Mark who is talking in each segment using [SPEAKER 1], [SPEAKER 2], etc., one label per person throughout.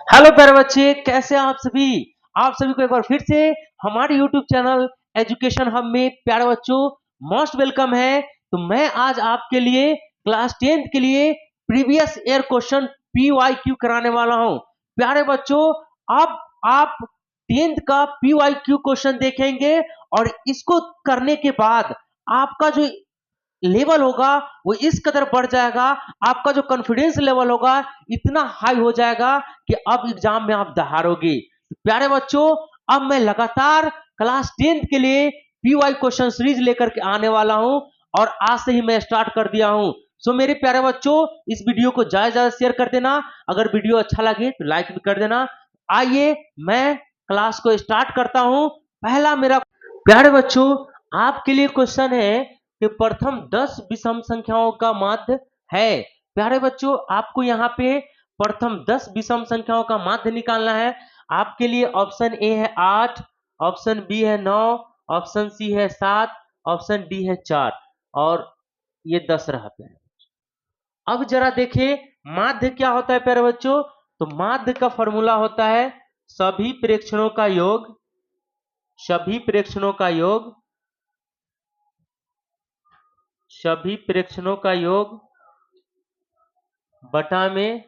[SPEAKER 1] Hello प्यारे बच्चे, कैसे हैं आप सभी को एक बार फिर से हमारे यूट्यूब चैनल एजुकेशन हब में प्यारे बच्चों मोस्ट वेलकम है। तो मैं आज आपके लिए क्लास 10th के लिए प्रीवियस ईयर क्वेश्चन पीवाईक्यू कराने वाला हूं। प्यारे बच्चों, अब आप 10th का पीवाईक्यू क्वेश्चन देखेंगे और इसको करने के बाद आपका जो लेवल होगा वो इस कदर बढ़ जाएगा, आपका जो कॉन्फिडेंस लेवल होगा इतना हाई हो जाएगा कि अब एग्जाम में आप दहाड़ोगे। प्यारे बच्चों, अब मैं लगातार क्लास 10th के लिए पीवाई क्वेश्चन सीरीज लेकर के आने वाला हूं और आज से ही मैं स्टार्ट कर दिया हूं। सो मेरे प्यारे बच्चों, इस वीडियो को ज्यादा ज्यादा शेयर कर देना, अगर वीडियो अच्छा लगे तो लाइक भी कर देना। आइए मैं क्लास को स्टार्ट करता हूं। पहला मेरा प्यारे बच्चों आपके लिए क्वेश्चन है कि प्रथम 10 विषम संख्याओं का माध्य है। प्यारे बच्चों, आपको यहाँ पे प्रथम 10 विषम संख्याओं का माध्य निकालना है। आपके लिए ऑप्शन ए है 8, ऑप्शन बी है 9, ऑप्शन सी है 7, ऑप्शन डी है 4 और ये 10 रहते हैं। अब जरा देखिए माध्य क्या होता है प्यारे बच्चों। तो माध्य का फॉर्मूला होता है सभी प्रेक्षणों का योग, सभी प्रेक्षणों का योग, सभी प्रेक्षणों का योग बटा में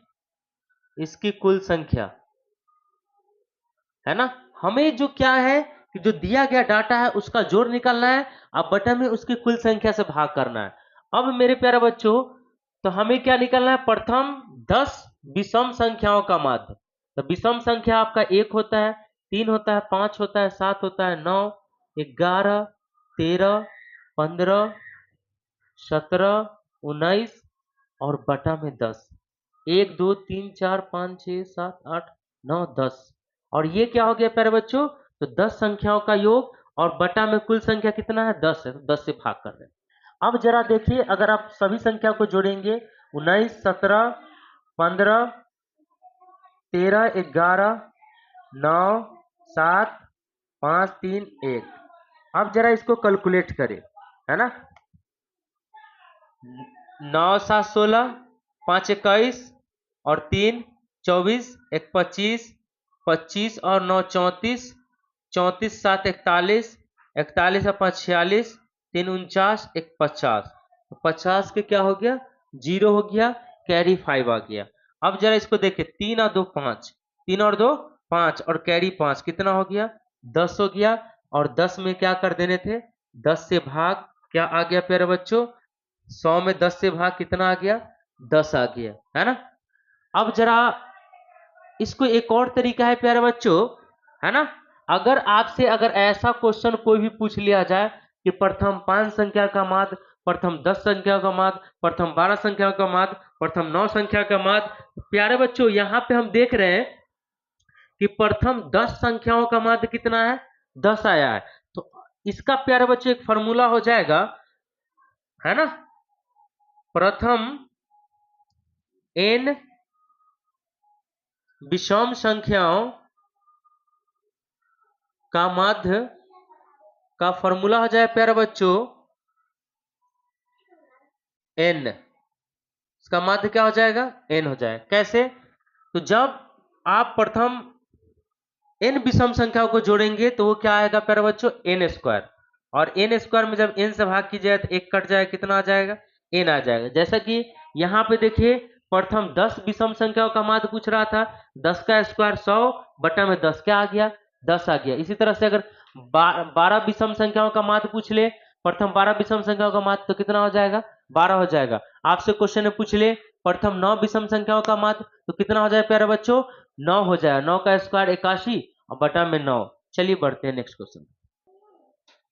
[SPEAKER 1] इसकी कुल संख्या, है ना। हमें जो क्या है कि जो दिया गया डाटा है उसका जोड़ निकालना है, अब बटा में उसकी कुल संख्या से भाग करना है। अब मेरे प्यारे बच्चों, तो हमें क्या निकालना है, प्रथम 10 विषम संख्याओं का माध्य। तो विषम संख्या आपका 1 होता है, 3 होता है, 5 होता है, 7 होता है, 9, 11, 13, 15, 17, 19 और बटा में 10। 1 2 3 4 5 6 7 8 9 10 और ये क्या हो गया प्यारे बच्चों, तो 10 संख्याओं का योग और बटा में कुल संख्या कितना है, 10 है, तो 10 से भाग कर रहे हैं। अब जरा देखिए अगर आप सभी संख्या को जोड़ेंगे 19 17 15 13 11 9 7 5 3 1। अब जरा इसको कैलकुलेट करें, है ना। 9 7 16, 5 21 और 3 24, 1 25, 25 और 9 34, 34 7 41, 41 और 5 46, 3 49, 1 50। 50 के क्या हो गया, 0 हो गया, कैरी 5 आ गया। अब जरा इसको देखें, 3 और 2 5, 3 और 2 5 और कैरी 5 कितना हो गया, 10 हो गया। और 10 में क्या कर देने थे, 10 से भाग क्या आ गया प्यारे बच्चों, 100 में 10 से भाग कितना आ गया, 10 आ गया, है ना। अब जरा इसको एक और तरीका है प्यारे बच्चों, है ना। अगर आपसे अगर ऐसा क्वेश्चन कोई भी पूछ लिया जाए कि प्रथम 5 संख्या का माध्य, प्रथम 10 संख्या का माध्य, प्रथम 12 संख्या का माध्य, प्रथम 9 संख्या का माध्य, प्यारे बच्चों यहाँ पे हम देख रहे हैं कि प्रथम 10 संख्याओं का माध्य कितना है, 10 आया है। तो इसका प्यारे बच्चों एक फॉर्मूला हो जाएगा, है ना, प्रथम n विषम संख्याओं का माध्य का फॉर्मूला हो जाए प्यारे बच्चों n। इसका माध्य क्या हो जाएगा, n हो जाएगा। कैसे, तो जब आप प्रथम n विषम संख्याओं को जोड़ेंगे तो वो क्या आएगा प्यारे बच्चों, n स्क्वायर। और n स्क्वायर में जब n से भाग कीजिए तो एक कट जाएगा, कितना आ जाएगा, n आ जाएगा। जैसा कि यहाँ पे देखिए प्रथम 10 विषम संख्याओं का माध्य पूछ रहा था, 10 का स्क्वायर 100 बटा में 10 क्या आ गया, 10 आ गया। इसी तरह से अगर 12 विषम संख्याओं का माध्य पूछ ले, प्रथम 12 विषम संख्याओं का माध्य तो कितना हो जाएगा, 12 हो जाएगा। आपसे क्वेश्चन में पूछ ले प्रथम 9 विषम संख्याओं का माध्य तो कितना हो जाए प्यारे बच्चों, 9 हो जाएगा। 9 का स्क्वायर 81 और बटा में 9। चलिए बढ़ते हैं नेक्स्ट क्वेश्चन।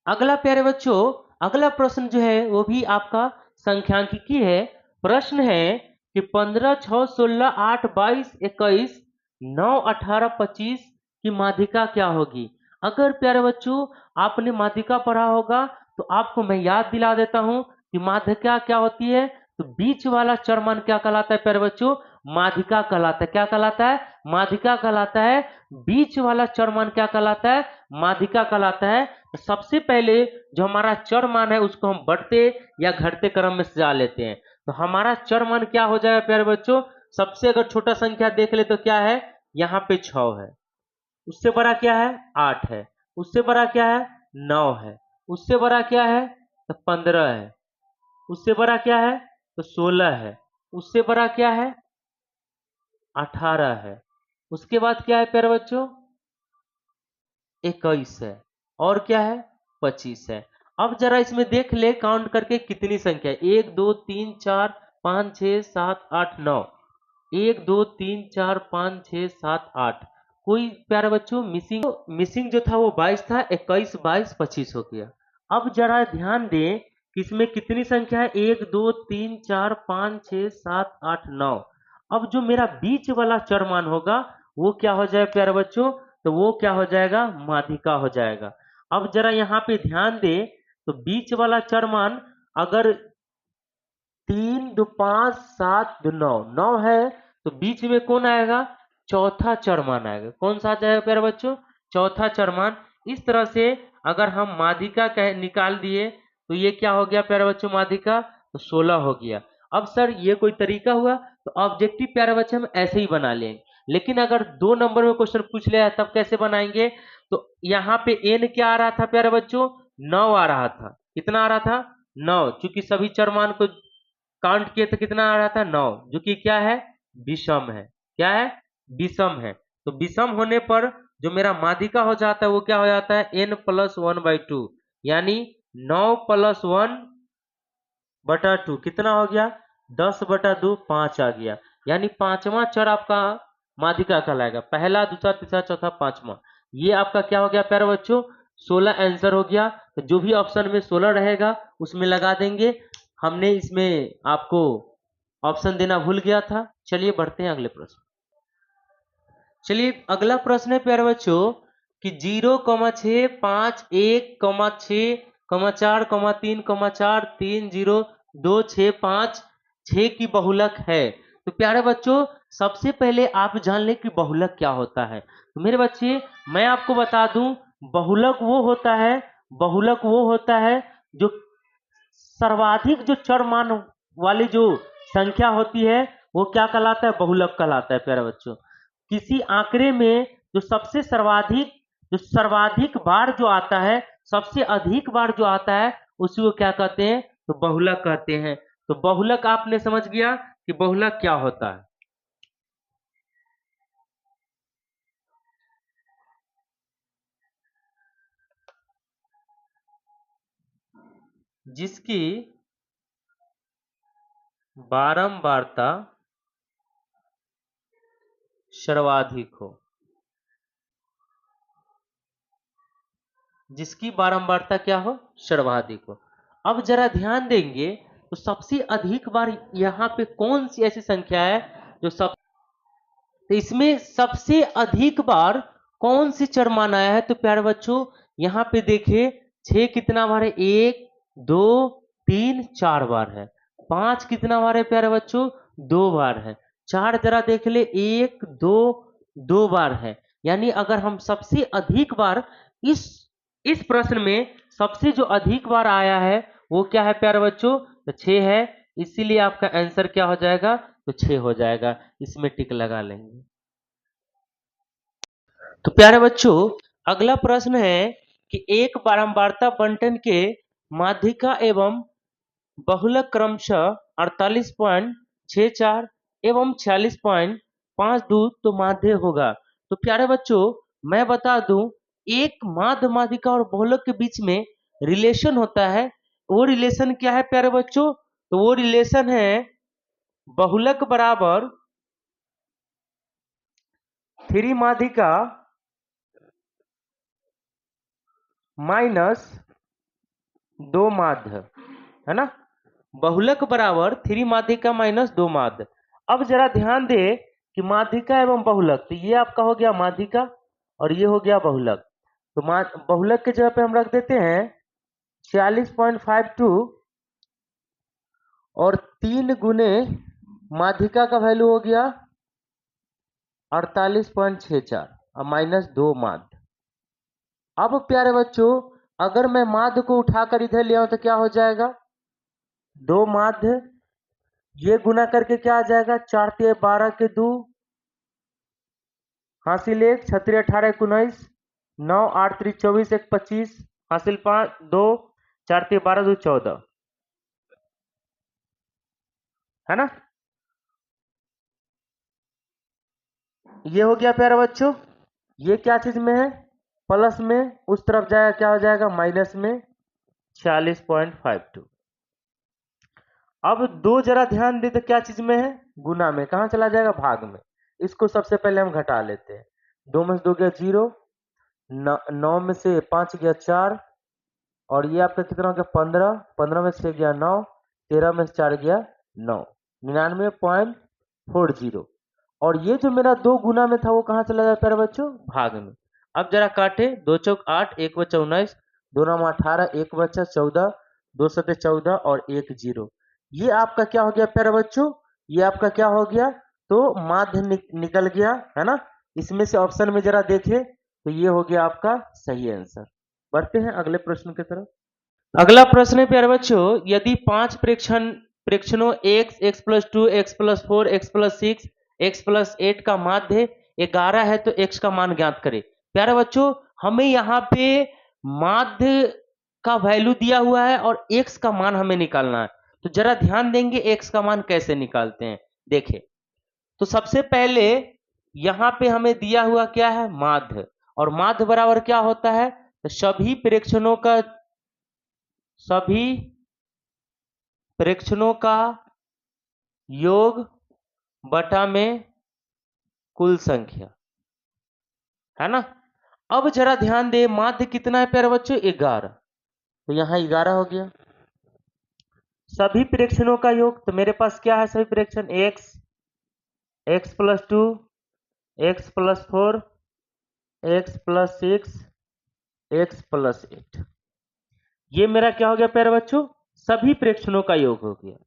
[SPEAKER 1] अगला प्यारे बच्चों, अगला प्रश्न जो है वो भी आपका संख्यांकिकी है। प्रश्न है कि 15 6 16 8 22 21 9 18 25 की माध्यिका क्या होगी। अगर प्यारे बच्चों आपने माध्यिका पढ़ा होगा तो आपको मैं याद दिला देता हूं कि माध्यिका क्या होती है। तो बीच वाला चरमान क्या कहलाता है प्यारे बच्चों, माध्यिका कहलाता है। क्या कहलाता है, माध्यिका कहलाता है। बीच वाला चरमान क्या कहलाता है, माध्यिका कहलाता है। तो सबसे पहले जो हमारा चरमान है उसको हम बढ़ते या घटते क्रम में सजा लेते हैं। तो हमारा चरमान क्या हो जाएगा प्यारे बच्चों, सबसे अगर छोटा संख्या देख ले तो क्या है, यहाँ पे 6 है। उससे बड़ा क्या है? 8 है। उससे बड़ा क्या है? 9 है। उससे बड़ा क्या है? तो 15 है। उससे बड़ा क्या है? तो 16 है। उससे बड़ा क्या है? 18 है। उसके बाद क्या है प्यारे बच्चों? 21 है। और क्या है? 25 है। अब जरा इसमें देख ले काउंट करके कितनी संख्या है। 1 2 3 4 5 6 7 8 9। 1 2 3 4 5 6 7 8। कोई प्यारे बच्चों मिसिंग मिसिंग जो था वो 22 था। 21 22 25 हो गया। अब जरा ध्यान दें कि इसमें कितनी संख्या है। 1 2 3 4 5 6 7 8 9। अब जो मेरा बीच वाला चरमान होगा वो क्या हो जाए प्यारे बच्चों? तो वो क्या हो जाएगा? माध्यिका हो जाएगा। अब जरा यहाँ पे ध्यान दे तो बीच वाला चरमान अगर 3 2 5 7 2 9 9 है तो बीच में कौन आएगा? चौथा चरमान आएगा। कौन सा आ जाएगा प्यारे बच्चों? चौथा चरमान। इस तरह से अगर हम माध्यिका निकाल दिए तो ये क्या हो गया प्यारे बच्चों? माध्यिका तो 16 हो गया। अब सर ये कोई तरीका हुआ? तो ऑब्जेक्टिव प्यारे बच्चे हम ऐसे ही बना लेंगे। लेकिन अगर 2 नंबर में क्वेश्चन पूछ लिया तब कैसे बनाएंगे? तो यहाँ पे n क्या आ रहा था प्यारे बच्चों? 9 आ रहा था। कितना आ रहा था? 9। चूंकि सभी चरमान को काउंट किए तो कितना आ रहा था? 9, जो कि क्या है? विषम है। क्या है? विषम है। तो विषम होने पर जो मेरा माध्यिका हो जाता है वो क्या हो जाता है? n+1/2 यानी 9 + 1/2 कितना हो गया? 10/2 5 आ गया। यानी पांचवा चर आपका माध्यिका कहलाएगा। पहला दूसरा तीसरा चौथा पांचवा। ये आपका क्या हो गया प्यारे बच्चों? 16 आंसर हो गया। तो जो भी ऑप्शन में 16 रहेगा उसमें लगा देंगे। हमने इसमें आपको ऑप्शन देना भूल गया था। चलिए बढ़ते हैं अगले प्रश्न। चलिए अगला प्रश्न है प्यारे बच्चों कि 0,6 5 1,6 4 3 4 3 0 2 6 5 6 की बहुलक है। तो प्यारे बच्चों सबसे पहले आप जान लें कि बहुलक क्या होता है। तो मेरे बच्चे मैं आपको बता दूं बहुलक वो होता है, बहुलक वो होता है जो सर्वाधिक जो चर मान वाली जो संख्या होती है वो क्या कहलाता है? बहुलक कहलाता है प्यारे बच्चों। किसी आंकड़े में जो सर्वाधिक बार जो आता है, सबसे अधिक बार जो आता है उसी को क्या कहते हैं? तो बहुलक कहते हैं। तो बहुलक आपने समझ गया कि बहुलक क्या होता है। जिसकी बारंबारता सर्वाधिक हो। जिसकी बारंबारता क्या हो? सर्वाधिक हो। अब जरा ध्यान देंगे तो सबसे अधिक बार यहाँ पे कौन सी ऐसी संख्या है जो सब तो इसमें सबसे अधिक बार कौन सी चर मान आया है? तो प्यारे बच्चों यहाँ पे देखिए 6 कितना बार है? 1 2 3 4 बार है। 5 कितना बार है प्यारे बच्चों? 2 बार है। 4 जरा देख ले 1 2 2 बार है। यानी अगर हम सबसे अधिक बार इस इस प्रश्न में सबसे जो अधिक बार आया है वो क्या है प्यारे बच्चों? तो 6 है। इसीलिए आपका आंसर क्या हो जाएगा? तो 6 हो जाएगा। इसमें टिक लगा लेंगे। तो प्यारे बच्चों अगला प्रश्न है कि एक बारंबारता बंटन के माध्यिका एवं बहुलक क्रमशः 48.64 एवं 46.52 तो माध्य होगा। तो प्यारे बच्चों मैं बता दूं एक माध्य माध्यिका और बहुलक के बीच में रिलेशन होता है। वो रिलेशन क्या है प्यारे बच्चों? तो वो रिलेशन है बहुलक बराबर 3 माध्यिका माइनस 2 माध्य, है ना। बहुलक बराबर 3 माध्यिका माइनस 2 माध्य। अब जरा ध्यान दे कि माध्यिका एवं बहुलक तो ये आपका हो गया माध्यिका और ये हो गया बहुलक। तो बहुलक के जगह पे हम रख देते हैं 46.52 और 3 गुने माध्यिका का वैल्यू हो गया 48.64 और माइनस 2 माध्य। अब प्यारे बच्चों अगर मैं माध्य को उठाकर इधर ले आऊं तो क्या हो जाएगा? 2 माध्य ये गुना करके क्या आ जाएगा? 4 × 12 के 2 हासिल 1, 36 18 19, 9 8 3 24 1 25, हासिल 5 2, 4 3 12 2 14, है ना। ये हो गया प्यारे बच्चों। ये क्या चीज में है, प्लस में, उस तरफ जाएगा क्या हो जाएगा माइनस में 46.52। अब दो जरा ध्यान दे तो क्या चीज में है, गुना में, कहां चला जाएगा भाग में। इसको सबसे पहले हम घटा लेते हैं। 2 में से 2 गया 0, 9 में से 5 गया 4, और ये आपका कितना हो गया 15, 15 में से 6 गया 9, 13 में से 4 गया 9, 99.40। और ये जो मेरा 2 गुना में था वो कहाँ चला जाए प्यारे बच्चों, भाग में। अब जरा काटे, 2 चौक 8, 1 बचा 19, 2 नाम 18, 1 बचा 14, 2 सते 14 और 1 0। ये आपका क्या हो गया प्यारे बच्चों, ये आपका क्या हो गया, तो माध्य निकल गया, है ना। इसमें से ऑप्शन में जरा देखें तो ये हो गया आपका सही आंसर। बढ़ते हैं अगले प्रश्न की तरफ। अगला प्रश्न है प्यारे बच्चों, यदि 5 प्रेक्षणों x, x plus 2, x plus 4, x plus 6, x plus 8 का माध्य 11 है तो x का मान ज्ञात करें। प्यारे बच्चों, हमें यहाँ पे माध्य का वैल्यू दिया हुआ है और x का मान हमें निकालना है। तो जरा ध्यान देंगे x का मान कैसे निकालते हैं। देखें, तो सबसे पहले यहां पे हमें दिया हुआ क्या है, माध्य, और माध्य बराबर क्या होता है, तो सभी प्रेक्षणों का योग बटा में कुल संख्या, है ना। अब जरा ध्यान दे, माध्य कितना है प्यारे बच्चों, 11, तो यहां 11 हो गया। सभी प्रेक्षणों का योग, तो मेरे पास क्या है, सभी प्रेक्षण x, x plus 2, x plus 4, x plus 6, x plus 8। ये मेरा क्या हो गया प्यारे बच्चों, सभी प्रेक्षणों का योग हो गया।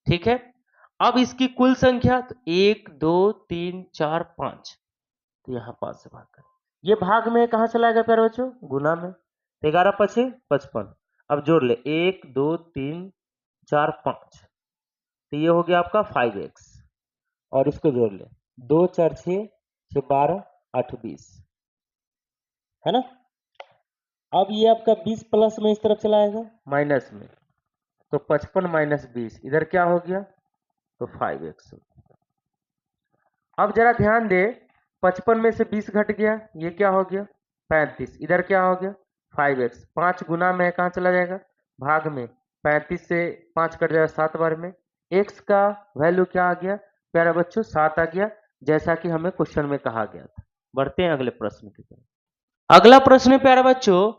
[SPEAKER 1] ठीक है, अब इसकी कुल संख्या, तो 1 2 3 4 5, तो यहां 5 से भाग कर ये भाग में कहां चला गया प्यारे बच्चों, गुना में। 11 पचे 55, अब जोड़ ले 1 2 3 4 5, तो ये हो गया आपका 5x, और इसको जोड़ ले 2 4 6 6 12 8 20, है ना। अब ये आपका 20 प्लस में इस तरफ चलाएगा माइनस में, तो 55 माइनस 20 इधर क्या हो गया, तो 5x। अब जरा ध्यान दे, 55 में से 20 घट गया, ये क्या हो गया 35, इधर क्या हो गया 5x, 5 गुना में कहाँ चला जाएगा, भाग में, 35 से 5 कट जाएगा 7 बार में, x का वैल्यू क्या आ गया प्यारे बच्चों, 7 आ गया, जैसा कि हमें क्वेश्चन में कहा गया था। बढ़ते हैं अगले प्रश्न की तरफ। अगला प्रश्न है प्यारे बच्चों,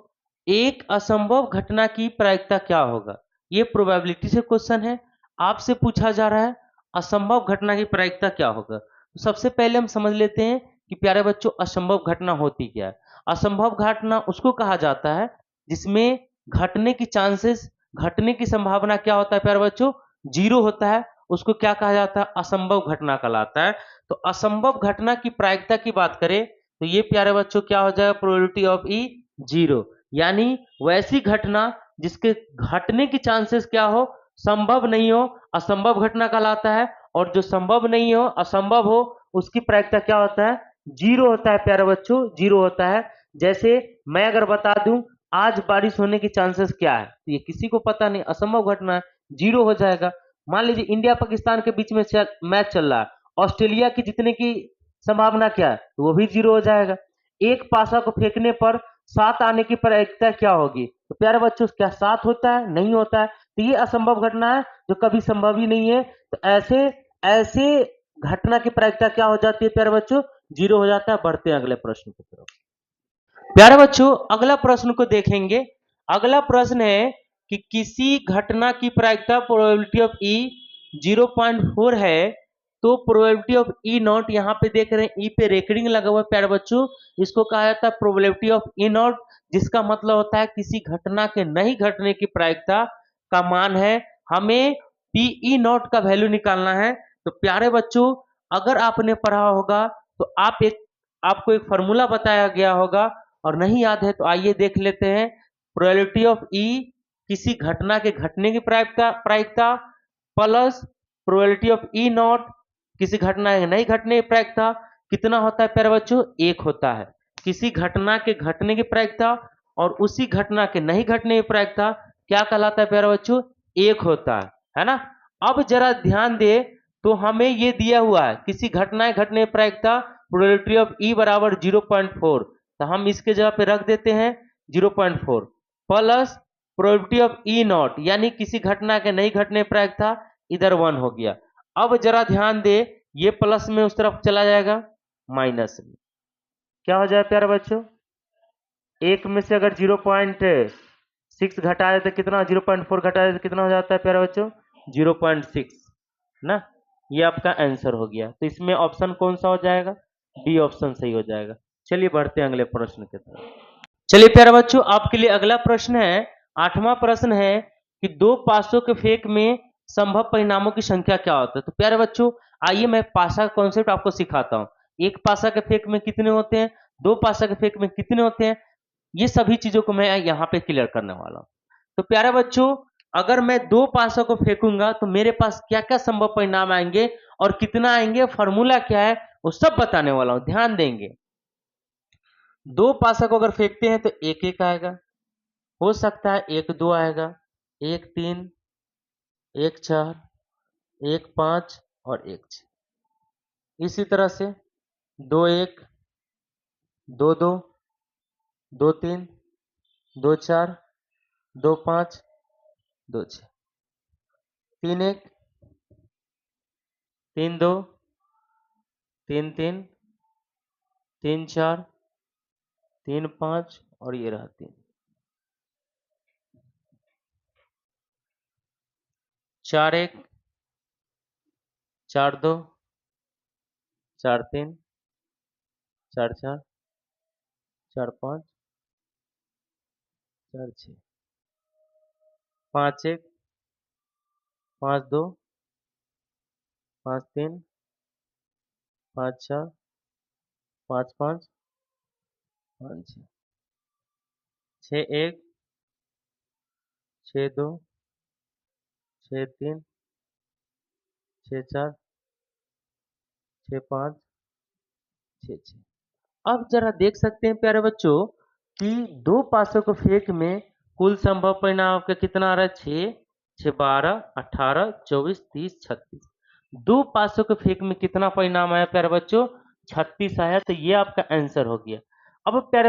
[SPEAKER 1] एक असंभव घटना की प्रायिकता क्या होगा। ये प्रोबेबिलिटी से क्वेश्चन है, आपसे पूछा जा रहा है असंभव घटना की प्रायिकता क्या होगा। तो सबसे पहले हम समझ लेते हैं कि प्यारे बच्चों असंभव घटना होती क्या है। असंभव घटना उसको कहा जाता है जिसमें घटने की चांसेस, घटने की संभावना क्या होता है प्यारे बच्चों, 0 होता है, उसको क्या कहा जाता है, असंभव घटना कहलाता है। तो असंभव घटना की प्रायिकता की बात करें तो ये प्यारे बच्चों क्या हो जाएगा, प्रोबेबिलिटी ऑफ ई 0, यानी वैसी घटना जिसके घटने की चांसेस क्या हो, संभव नहीं हो, असंभव घटना कहलाता है। और जो संभव नहीं हो, असंभव हो, उसकी प्रायिकता क्या होता है, 0 होता है प्यारे बच्चों, 0 होता है। जैसे मैं अगर बता दूं आज बारिश होने की चांसेस क्या है, तो ये किसी को पता नहीं, असंभव घटना है, 0 हो जाएगा। मान लीजिए इंडिया पाकिस्तान के बीच में मैच चल रहा है, ऑस्ट्रेलिया की जीतने की संभावना क्या है, तो वो भी 0 हो जाएगा। एक पासा को फेंकने पर 7 आने की प्रायिकता क्या होगी, तो प्यारे बच्चों क्या 7 होता है, नहीं होता है। तो ये असंभव घटना है जो कभी संभव ही नहीं है। तो ऐसे ऐसे घटना की प्रायिकता क्या हो जाती है प्यारे बच्चों, 0 हो जाता है। बढ़ते हैं अगले प्रश्न की तरफ। प्यारे बच्चों अगला प्रश्न को देखेंगे। अगला प्रश्न है कि किसी घटना की प्रायिकता प्रोबेबिलिटी ऑफ ई 0.4 है, तो प्रोबेबिलिटी ऑफ ई नॉट, यहाँ पे देख रहे हैं ई पे रेकरिंग लगा हुआ है प्यारे बच्चों, इसको कहा जाता है प्रोबेबिलिटी ऑफ ई नॉट, जिसका मतलब होता है किसी घटना के नहीं घटने की प्रायिकता का मान है। हमें पी ई नॉट का वैल्यू निकालना है। तो प्यारे बच्चों अगर आपने पढ़ा होगा तो आपको एक फॉर्मूला बताया गया होगा, और नहीं याद है तो आइए देख लेते हैं। प्रोबेबिलिटी ऑफ ई किसी घटना के घटने की प्रायिकता plus probability of E not किसी घटना के नहीं घटने की प्रायिकता, कितना होता है प्यारे बच्चों? 1 होता है। किसी घटना के घटने की प्रायिकता और उसी घटना के नहीं घटने की प्रायिकता क्या कहलाता है प्यारे बच्चों? 1 होता है ना? अब जरा ध्यान दे, तो हमें ये दिया हुआ है किसी घटना के घटने की प्रायिकता प्रोबेबिलिटी ऑफ ई बराबर 0.4, तो हम इसके जगह पे रख देते हैं 0.4 plus probability of E not, यानी किसी घटना के नहीं घटने प्रायिकता इधर 1 हो गया। अब जरा ध्यान दे, ये प्लस में उस तरफ चला जाएगा माइनस में, क्या हो जाए प्यारे बच्चों? 1 में से अगर 0.6 घटा दे तो कितना, 0.4 घटा दे तो कितना हो जाता है प्यारे बच्चों? 0.6 ना। ये आपका आंसर हो गया। तो इसमें ऑप्शन कौन सा हो जाएगा? बी ऑप्शन सही हो जाएगा। चलिए बढ़ते हैं अगले प्रश्न की तरफ। चलिए प्यारे बच्चों, आपके लिए अगला प्रश्न है, 8वां प्रश्न है कि 2 पासों के फेक में संभव परिणामों की संख्या क्या होता है? तो प्यारे बच्चों, आइए मैं पासा का कॉन्सेप्ट आपको सिखाता हूं। एक पासा के फेक में कितने होते हैं, 2 पासा के फेक में कितने होते हैं, ये सभी चीजों को मैं यहाँ पे क्लियर करने वाला हूँ। तो प्यारे बच्चों, अगर मैं 2 पासों को फेंकूंगा तो मेरे पास क्या क्या संभव परिणाम आएंगे और कितना आएंगे, फॉर्मूला क्या है, वो सब बताने वाला हूं, ध्यान देंगे। 2 पासा को अगर फेंकते हैं तो 1-1 आएगा, हो सकता है 1-2 आएगा, 1-3, 1-4, 1-5 और 1-6। इसी तरह से 2-1, 2-2, 2-3, 2-4, 2-5, 2-6, 3-1, 3-2, 3-3, 3-4, 3-5 और ये रहा 3। 4-1, 4-2, 4-3, 4-4, 4-5, 4-6, 5-1, 5-2, 5-3, 5-4, 5-5, 5-6, 6-1, 6-2, 6-3, 6-4, 6-5, 6-6। अब जरा देख सकते हैं प्यारे बच्चों कि 2 पासों को फेंक में कुल संभव परिणाम आपका कितना आ रहा है? 6, 6 12, 18, 24, 30, 36। 2 पासों के फेंक में कितना परिणाम आया प्यारे बच्चों? 36 आया। तो ये आपका आंसर हो गया। अब प्यारे